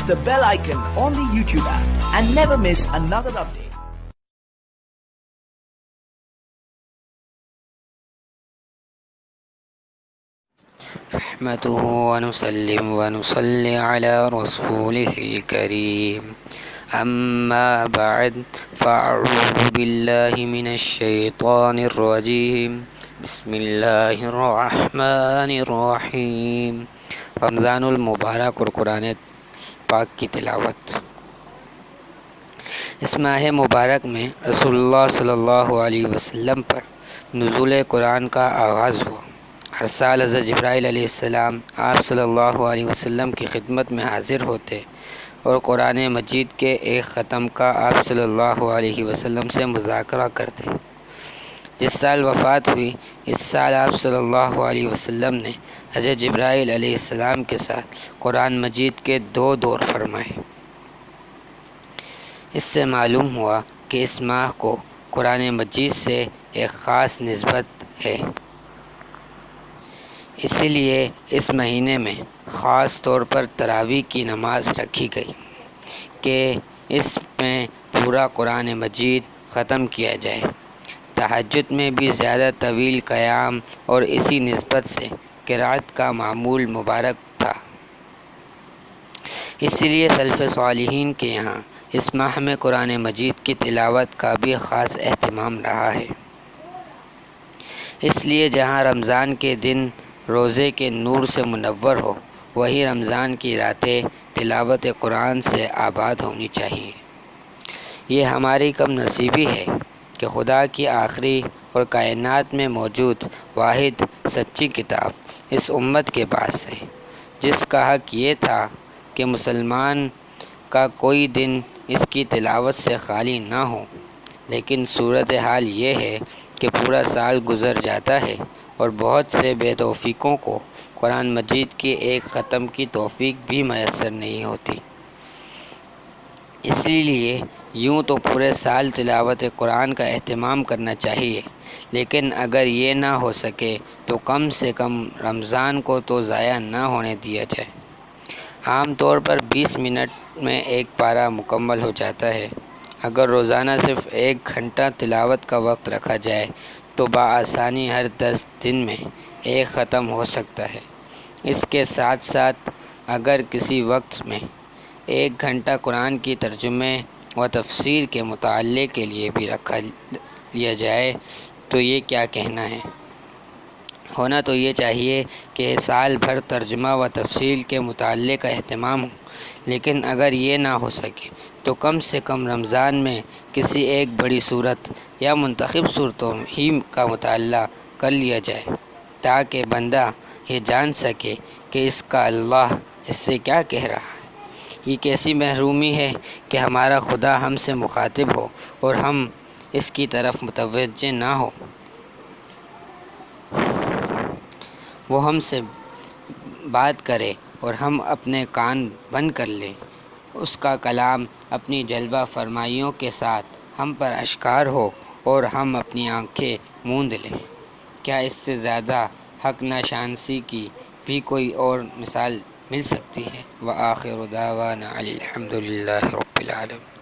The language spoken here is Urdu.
the bell icon on the YouTube app and never miss another update. نحمده ونسلم ونصلي على رسوله الكريم أما بعد فأعوذ بالله من الشيطان الرجيم بسم الله الرحمن الرحیم۔ رمضان المبارک اور قرآن پاک کی تلاوت۔ اس ماہ مبارک میں رسول اللہ صلی اللہ علیہ وسلم پر نزول قرآن کا آغاز ہوا۔ ہر سال حضرت جبرائیل علیہ السلام آپ صلی اللہ علیہ وسلم کی خدمت میں حاضر ہوتے اور قرآن مجید کے ایک ختم کا آپ صلی اللہ علیہ وسلم سے مذاکرہ کرتے۔ جس سال وفات ہوئی، اس سال آپ صلی اللہ علیہ وسلم نے حضرت جبرائیل علیہ السلام کے ساتھ قرآن مجید کے 2 دور فرمائے۔ اس سے معلوم ہوا کہ اس ماہ کو قرآن مجید سے ایک خاص نسبت ہے۔ اسی لیے اس مہینے میں خاص طور پر تراویح کی نماز رکھی گئی کہ اس میں پورا قرآن مجید ختم کیا جائے۔ تہجد میں بھی زیادہ طویل قیام اور اسی نسبت سے قرأت کا معمول مبارک تھا۔ اسی لیے سلف صالحین کے یہاں اس ماہ میں قرآن مجید کی تلاوت کا بھی خاص اہتمام رہا ہے۔ اس لیے جہاں رمضان کے دن روزے کے نور سے منور ہو، وہی رمضان کی راتیں تلاوت قرآن سے آباد ہونی چاہیے۔ یہ ہماری کم نصیبی ہے کہ خدا کی آخری اور کائنات میں موجود واحد سچی کتاب اس امت کے پاس ہے، جس کا حق یہ تھا کہ مسلمان کا کوئی دن اس کی تلاوت سے خالی نہ ہو، لیکن صورتحال یہ ہے کہ پورا سال گزر جاتا ہے اور بہت سے بے توفیقوں کو قرآن مجید کے ایک ختم کی توفیق بھی میسر نہیں ہوتی۔ اسی لیے یوں تو پورے سال تلاوت قرآن کا اہتمام کرنا چاہیے، لیکن اگر یہ نہ ہو سکے تو کم سے کم رمضان کو تو ضائع نہ ہونے دیا جائے۔ عام طور پر 20 منٹ میں ایک پارہ مکمل ہو جاتا ہے۔ اگر روزانہ صرف 1 گھنٹہ تلاوت کا وقت رکھا جائے تو بآسانی ہر 10 دن میں ایک ختم ہو سکتا ہے۔ اس کے ساتھ ساتھ اگر کسی وقت میں 1 گھنٹہ قرآن کی ترجمے و تفسیر کے مطالعے کے لیے بھی رکھا لیا جائے تو یہ کیا کہنا ہے۔ ہونا تو یہ چاہیے کہ سال بھر ترجمہ و تفسیر کے مطالعے کا اہتمام ہو، لیکن اگر یہ نہ ہو سکے تو کم سے کم رمضان میں کسی ایک بڑی صورت یا منتخب صورتوں ہی کا مطالعہ کر لیا جائے، تاکہ بندہ یہ جان سکے کہ اس کا اللہ اس سے کیا کہہ رہا ہے۔ یہ کیسی محرومی ہے کہ ہمارا خدا ہم سے مخاطب ہو اور ہم اس کی طرف متوجہ نہ ہو۔ وہ ہم سے بات کرے اور ہم اپنے کان بند کر لیں، اس کا کلام اپنی جلوہ فرمائیوں کے ساتھ ہم پر اشکار ہو اور ہم اپنی آنکھیں موند لیں۔ کیا اس سے زیادہ حق ناشناسی کی بھی کوئی اور مثال مل سکتی ہے؟ وآخر دعوانا الحمد للہ رب العالمین۔